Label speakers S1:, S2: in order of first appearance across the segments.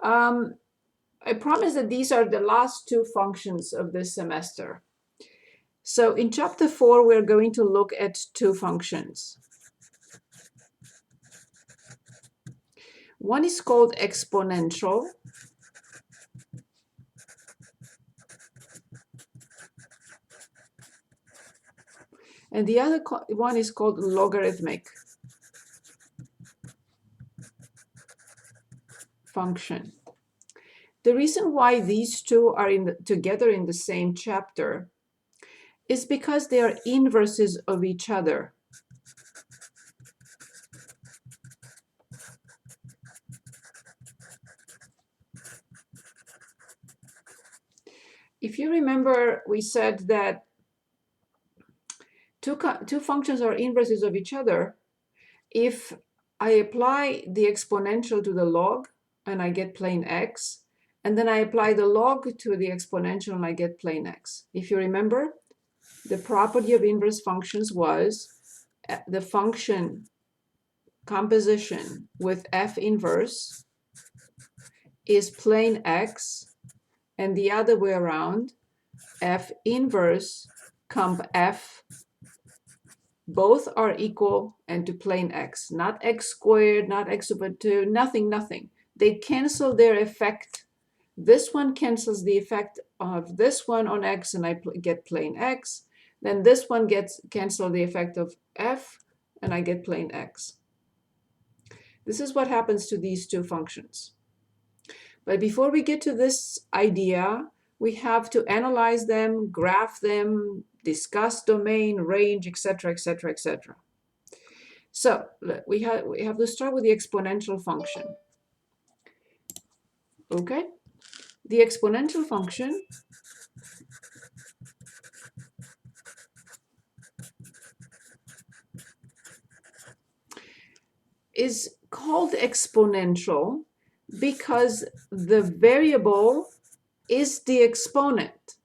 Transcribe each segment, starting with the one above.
S1: I promise that these are the last two functions of this semester. So in chapter 4, we're going to look at two functions. One is called exponential. And the other one is called logarithmic function. The reason why these two are together in the same chapter is because they are inverses of each other. If you remember, we said that two functions are inverses of each other if I apply the exponential to the log and I get plain x, and then I apply the log to the exponential and I get plain x. If you remember, the property of inverse functions was the function composition with f inverse is plain x, and the other way around, f inverse comp f, both are equal and to plain x, not x squared, not x over 2, nothing. They cancel their effect. This one cancels the effect of this one on x, and I get plain x. Then this one gets cancel the effect of f, and I get plain x. This is what happens to these two functions. But before we get to this idea, we have to analyze them, graph them, discuss domain, range, etc., etc., etc. So we have to start with the exponential function. Okay? The exponential function is called exponential because the variable is the exponent.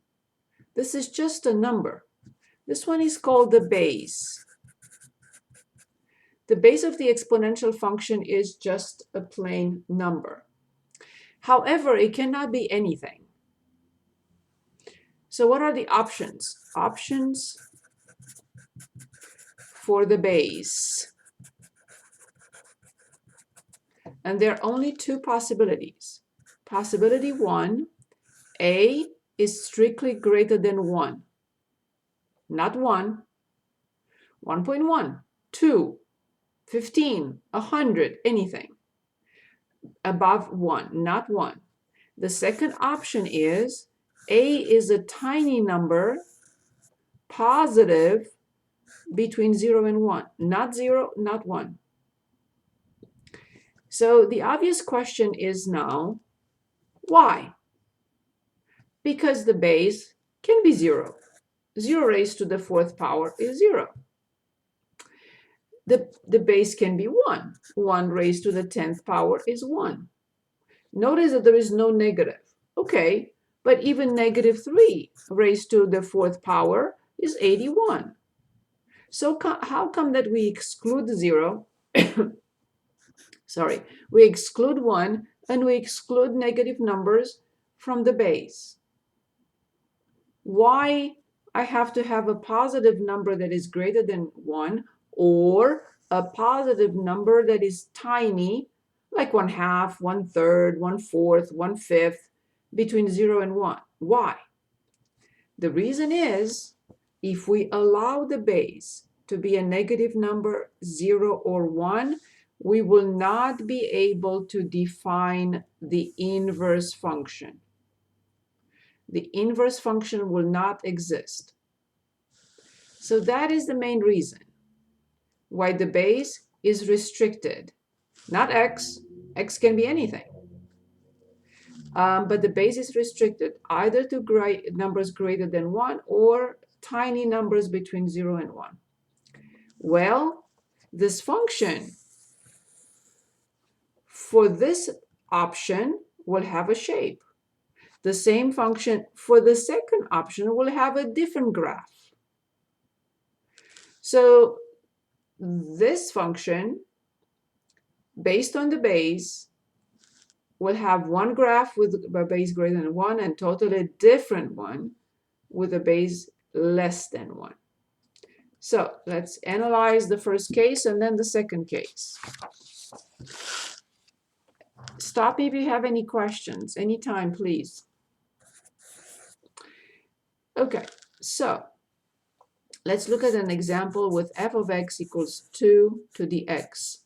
S1: This is just a number. This one is called the base. The base of the exponential function is just a plain number. However, it cannot be anything. So what are the options? Options for the base. And there are only two possibilities. Possibility 1, a is strictly greater than 1. Not 1, 1.1, 2, 15, 100, anything. Above 1, not 1. The second option is a is a tiny number, positive between 0 and 1. Not 0, not 1. So the obvious question is now, why? Because the base can be 0. 0 raised to the 4th power is 0. The base can be 1. 1 raised to the 10th power is 1. Notice that there is no negative. Okay, but even negative 3 raised to the 4th power is 81. So how come that we exclude 0? Sorry, we exclude 1 and we exclude negative numbers from the base. Why I have to have a positive number that is greater than 1 or a positive number that is tiny, like 1/2, 1/3, 1/4, 1/5, between 0 and 1. Why? The reason is if we allow the base to be a negative number, 0 or 1, we will not be able to define the inverse function. The inverse function will not exist. So that is the main reason why the base is restricted. Not x. X can be anything. But the base is restricted either to numbers greater than 1 or tiny numbers between 0 and 1. Well, this function for this option will have a shape. The same function for the second option will have a different graph. So this function, based on the base, we'll have one graph with a base greater than 1 and totally different one with a base less than 1. So let's analyze the first case and then the second case. Stop if you have any questions, anytime, please. Okay, so let's look at an example with f of x equals 2 to the x.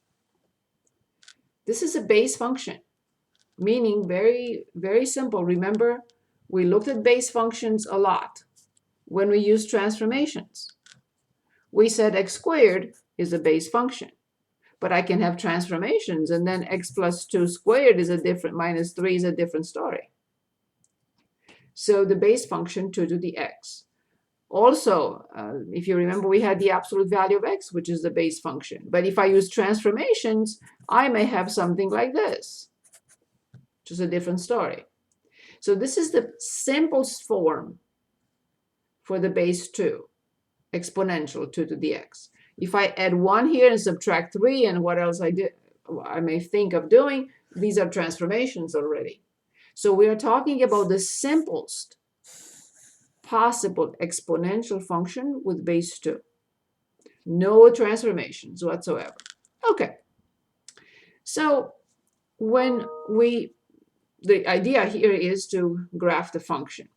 S1: This is a base function, meaning very, very simple. Remember, we looked at base functions a lot when we used transformations. We said x squared is a base function, but I can have transformations, and then x plus 2 squared is a different, minus 3 is a different story. So the base function 2 to the x. Also, if you remember, we had the absolute value of x, which is the base function. But if I use transformations, I may have something like this, which is a different story. So this is the simplest form for the base 2, exponential 2 to the x. If I add 1 here and subtract 3 and what else I may think of doing, these are transformations already. So we are talking about the simplest possible exponential function with base 2. No transformations whatsoever. Okay. So when the idea here is to graph the function.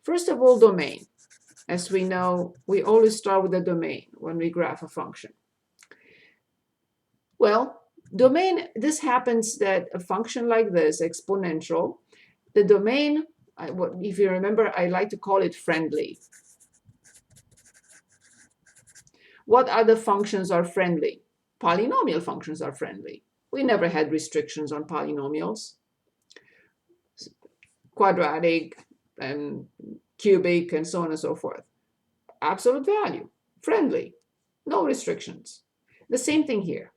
S1: First of all, domain. As we know, we always start with the domain when we graph a function. Well, domain, this happens that a function like this, exponential, the domain, if you remember, I like to call it friendly. What other functions are friendly? Polynomial functions are friendly. We never had restrictions on polynomials. Quadratic and cubic and so on and so forth. Absolute value, friendly, no restrictions. The same thing here.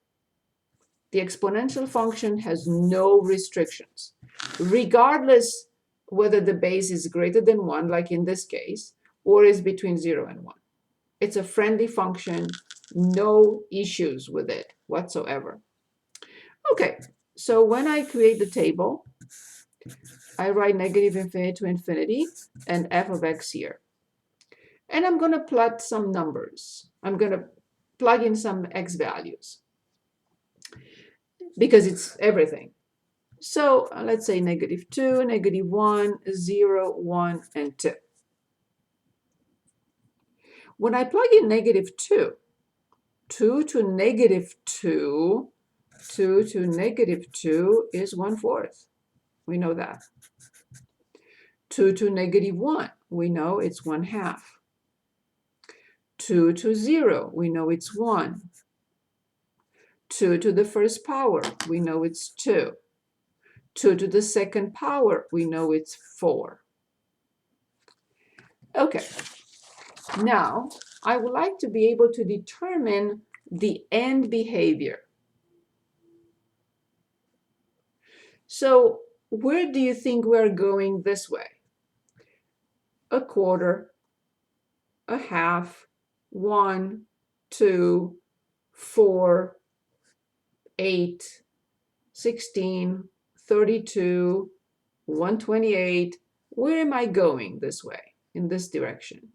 S1: The exponential function has no restrictions, regardless whether the base is greater than 1, like in this case, or is between 0 and 1. It's a friendly function, no issues with it whatsoever. Okay, so when I create the table, I write negative infinity to infinity and f of x here. And I'm going to plot some numbers. I'm going to plug in some x values because it's everything. So let's say negative 2, negative 1, 0, 1, and 2. When I plug in negative 2, 2 to negative 2, 2 to negative 2 is 1/4. We know that. 2 to negative 1, we know it's 1/2. 2 to 0, we know it's 1. 2 to the first power, we know it's 2. 2 to the second power, we know it's 4. Okay, now I would like to be able to determine the end behavior. So where do you think we're going this way? A quarter, a half, 1, 2, 4, 8, 16, 32, 128. Where am I going this way, in this direction?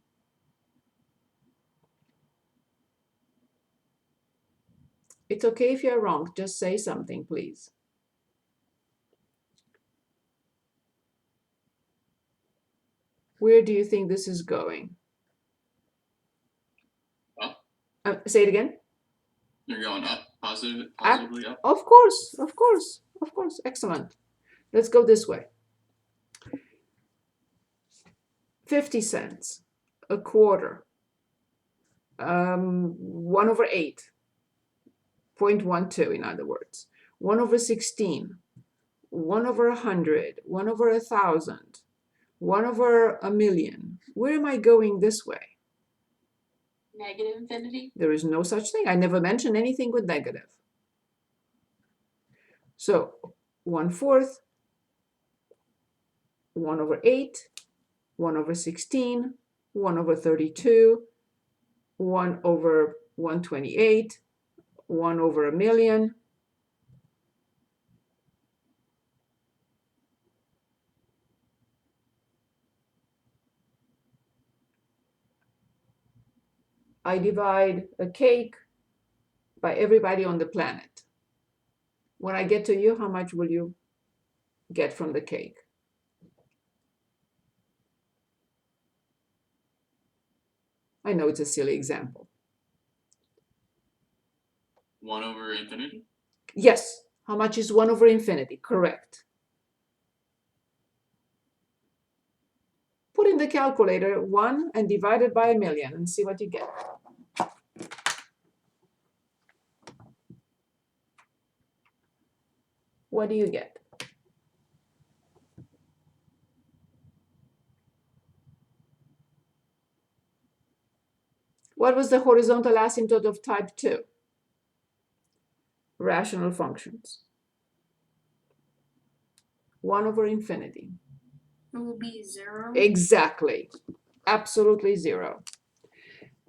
S1: It's okay if you're wrong. Just say something, please. Where do you think this is going? Up. Say it again.
S2: You're going up, positively up?
S1: Of course, of course, of course. Excellent. Let's go this way. 50 cents, a quarter, 1/8, 0.12 in other words, 1/16, 1/100, 1/1000, 1/1,000,000. Where am I going this way?
S3: Negative infinity?
S1: There is no such thing. I never mentioned anything with negative. So 1/4, 1/8, 1/16, 1/32, 1/128, 1/1,000,000. I divide a cake by everybody on the planet. When I get to you, how much will you get from the cake? I know it's a silly example.
S2: 1 over infinity?
S1: Yes. How much is 1 over infinity? Correct. Put in the calculator 1 and divide it by 1,000,000 and see what you get. What do you get? What was the horizontal asymptote of type 2? Rational functions. 1 over infinity.
S3: It will be 0.
S1: Exactly. Absolutely 0.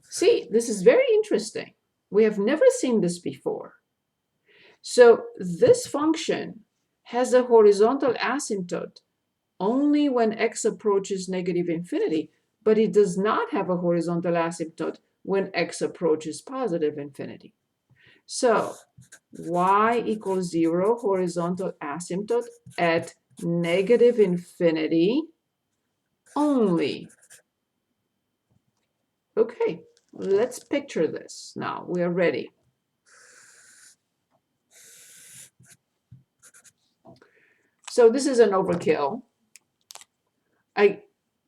S1: See, this is very interesting. We have never seen this before. So this function has a horizontal asymptote only when x approaches negative infinity, but it does not have a horizontal asymptote when x approaches positive infinity. So y equals 0 horizontal asymptote at negative infinity only. Okay, let's picture this now. We are ready. So this is an overkill.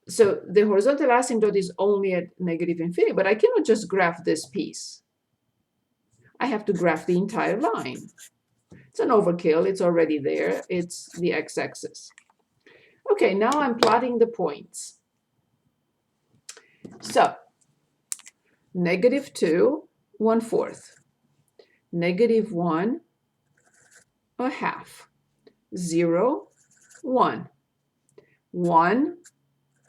S1: So the horizontal asymptote is only at negative infinity, but I cannot just graph this piece. I have to graph the entire line. It's an overkill. It's already there. It's the x-axis. Okay, now I'm plotting the points. So -2, 1/4. -1, 1/2. 0, 1. 1,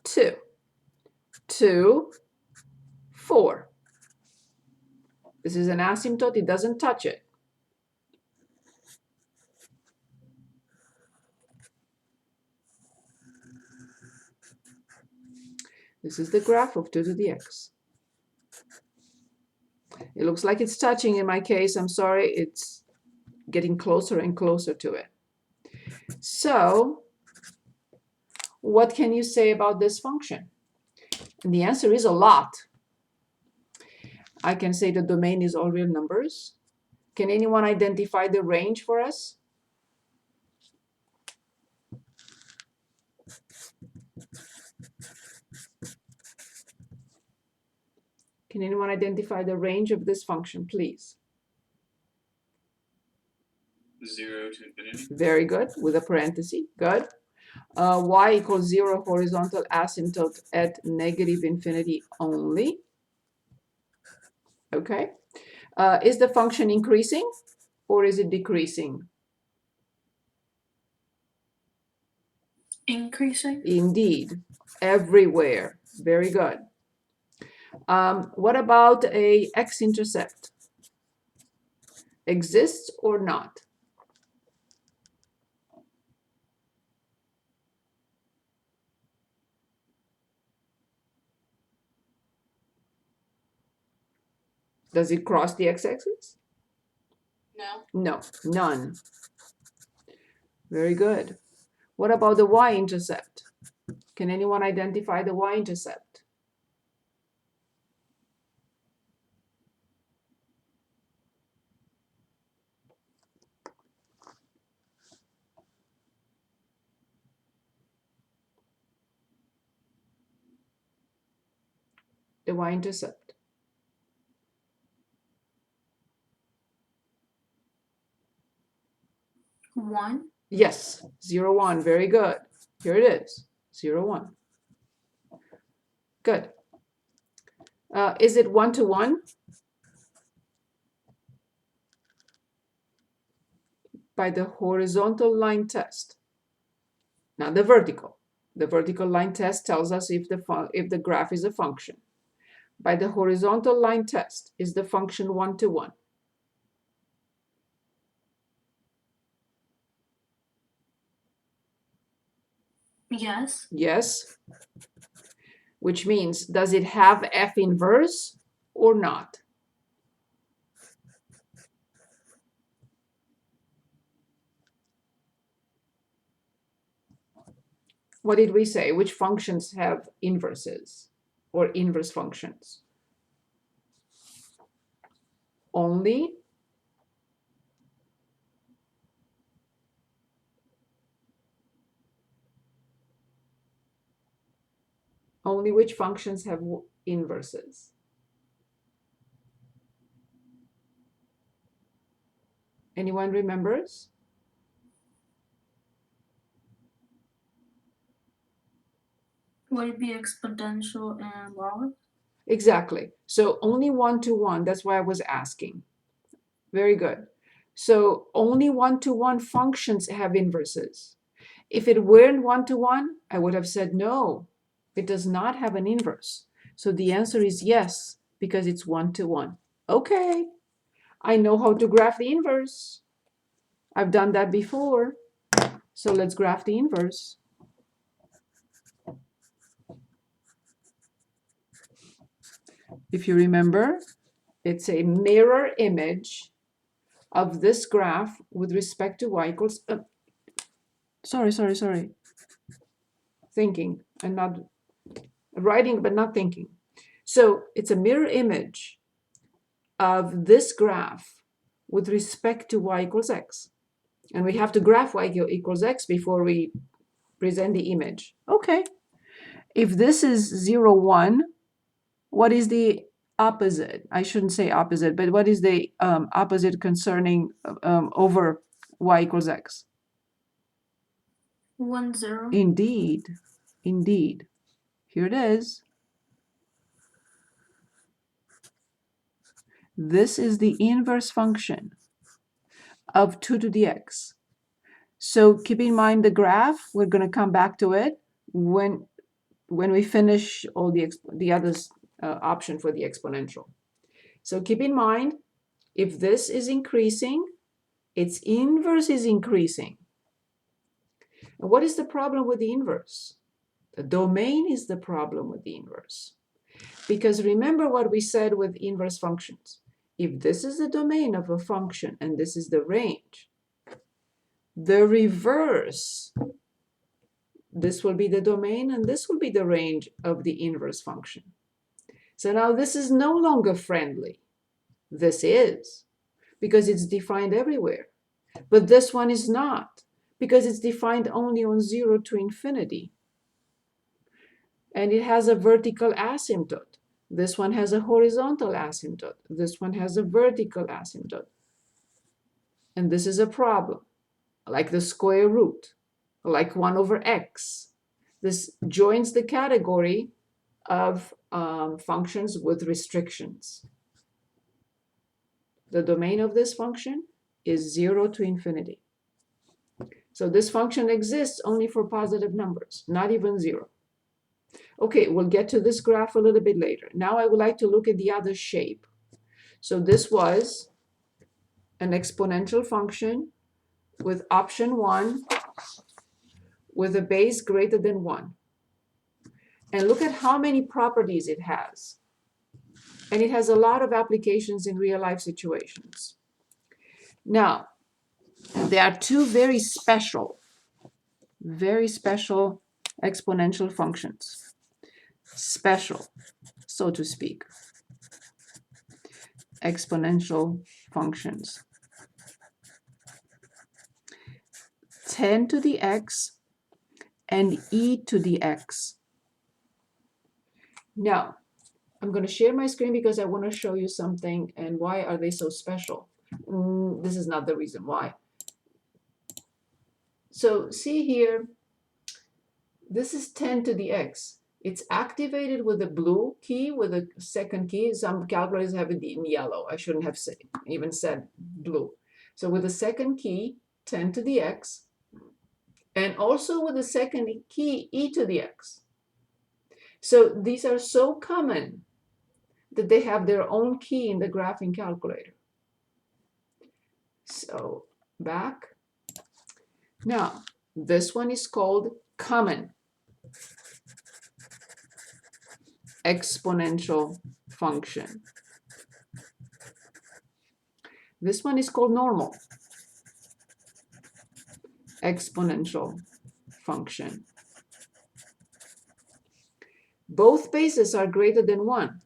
S1: 2. 2, 4. This is an asymptote. It doesn't touch it. This is the graph of 2 to the x. It looks like it's touching in my case. I'm sorry. It's getting closer and closer to it. So what can you say about this function? And the answer is a lot. I can say the domain is all real numbers. Can anyone identify the range for us? Can anyone identify the range of this function, please?
S2: 0 to infinity.
S1: Very good, with a parenthesis. Good. Y equals 0 horizontal asymptote at negative infinity only. Okay. Is the function increasing or is it decreasing?
S3: Increasing?
S1: Indeed, everywhere. Very good. What about a x-intercept? Exists or not? Does it cross the x-axis?
S3: No.
S1: No, none. Very good. What about the y-intercept? Can anyone identify the y-intercept? The y-intercept.
S3: One.
S1: Yes, 0, 1. Very good. Here it is, 0, 1. Good. Is it 1 to 1? By the horizontal line test. Not the vertical. The vertical line test tells us if the graph is a function. By the horizontal line test, is the function 1 to 1?
S3: Yes.
S1: Yes. Which means, does it have f inverse or not? What did we say? Which functions have inverses or inverse functions? Only which functions have inverses? Anyone remembers?
S3: Would it be exponential and log?
S1: Exactly. So only one-to-one. That's why I was asking. Very good. So only one-to-one functions have inverses. If it weren't one-to-one, I would have said no, it does not have an inverse. So the answer is yes, because it's one-to-one. Okay, I know how to graph the inverse. I've done that before. So let's graph the inverse. If you remember, it's a mirror image of this graph with respect to y equals, sorry. Thinking and not writing, but not thinking. So it's a mirror image of this graph with respect to y equals x. And we have to graph y equals x before we present the image. Okay. If this is 0, 1, what is the opposite? I shouldn't say opposite, but what is the opposite concerning over y equals x?
S3: 1, 0.
S1: Indeed. Indeed. Here it is. This is the inverse function of 2 to the x. So keep in mind the graph. We're going to come back to it when we finish all the other option for the exponential. So keep in mind, if this is increasing, its inverse is increasing. And what is the problem with the inverse? The domain is the problem with the inverse. Because remember what we said with inverse functions. If this is the domain of a function and this is the range, the reverse, this will be the domain and this will be the range of the inverse function. So now this is no longer friendly. This is, because it's defined everywhere. But this one is not, because it's defined only on 0 to infinity. And it has a vertical asymptote. This one has a horizontal asymptote. This one has a vertical asymptote. And this is a problem, like the square root, like 1 over x. This joins the category of functions with restrictions. The domain of this function is 0 to infinity. So this function exists only for positive numbers, not even 0. Okay, we'll get to this graph a little bit later. Now I would like to look at the other shape. So this was an exponential function with option 1 with a base greater than 1. And look at how many properties it has. And it has a lot of applications in real life situations. Now, there are two very special exponential functions. Special, so to speak, exponential functions. 10 to the x and e to the x. Now, I'm going to share my screen because I want to show you something. And why are they so special? This is not the reason why. So see here, this is 10 to the x. It's activated with a blue key, with a second key. Some calculators have it in yellow. I shouldn't have even said blue. So with the second key, 10 to the x, and also with the second key, e to the x. So these are so common that they have their own key in the graphing calculator. So back. Now, this one is called common exponential function. This one is called normal exponential function. Both bases are greater than 1.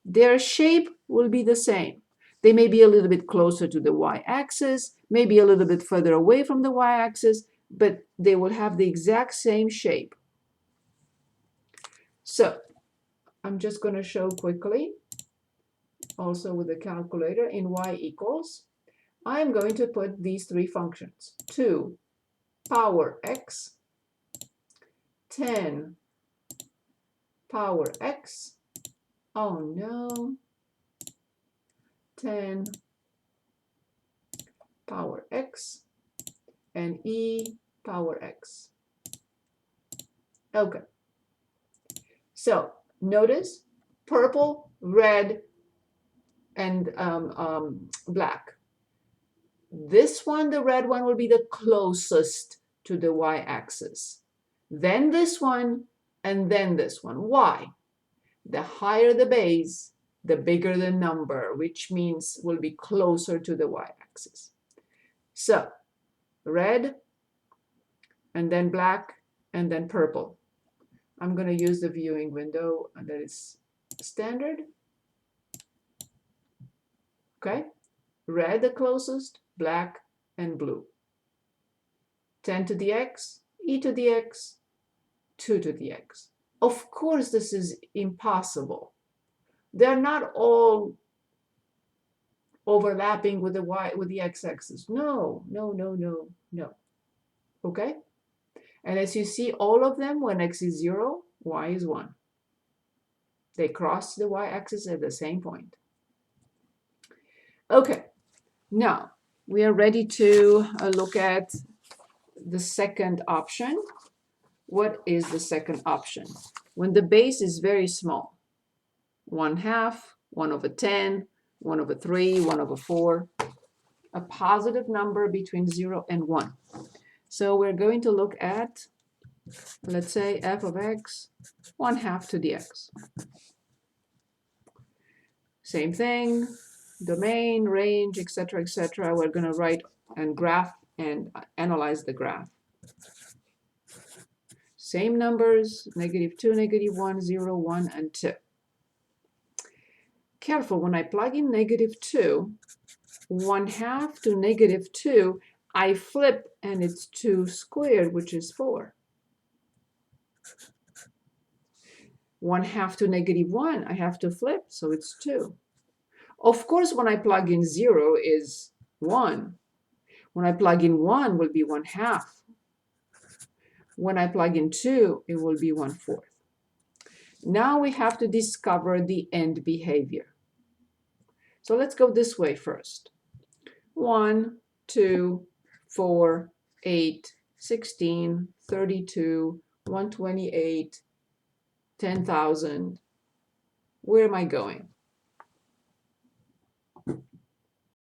S1: Their shape will be the same. They may be a little bit closer to the y-axis, maybe a little bit further away from the y-axis, but they will have the exact same shape. So I'm just going to show quickly, also with the calculator, in y equals, I'm going to put these three functions: 2 power x, 10 power x, oh no, 10 power x, and e power x. Okay. So notice purple, red, and black. This one, the red one, will be the closest to the y-axis. Then this one, and then this one. Why? The higher the base, the bigger the number, which means will be closer to the y-axis. So red, and then black, and then purple. I'm going to use the viewing window that is standard. Okay, red the closest, black, and blue. 10 to the x, e to the x, 2 to the x. Of course, this is impossible. They're not all overlapping with the y, with the x-axis. No, no, no, no, no. Okay? And as you see, all of them, when x is 0, y is 1. They cross the y-axis at the same point. Okay, now we are ready to look at the second option. What is the second option? When the base is very small, 1/2, 1/10, 1/3, 1/4, a positive number between 0 and 1. So we're going to look at, let's say, f of x, 1/2 to the x. Same thing, domain, range, etc., etc. We're going to write and graph and analyze the graph. Same numbers, -2, -1, 0, 1, and 2. Careful, when I plug in -2, 1/2 to -2, I flip and it's 2 squared, which is 4. 1/2 to -1, I have to flip, so it's 2. Of course, when I plug in 0 is 1. When I plug in 1 will be 1/2. When I plug in 2, it will be 1/4. Now we have to discover the end behavior. So let's go this way first. 1, 2, 4, 8, 16, 32, 128, 10,000. Where am I going?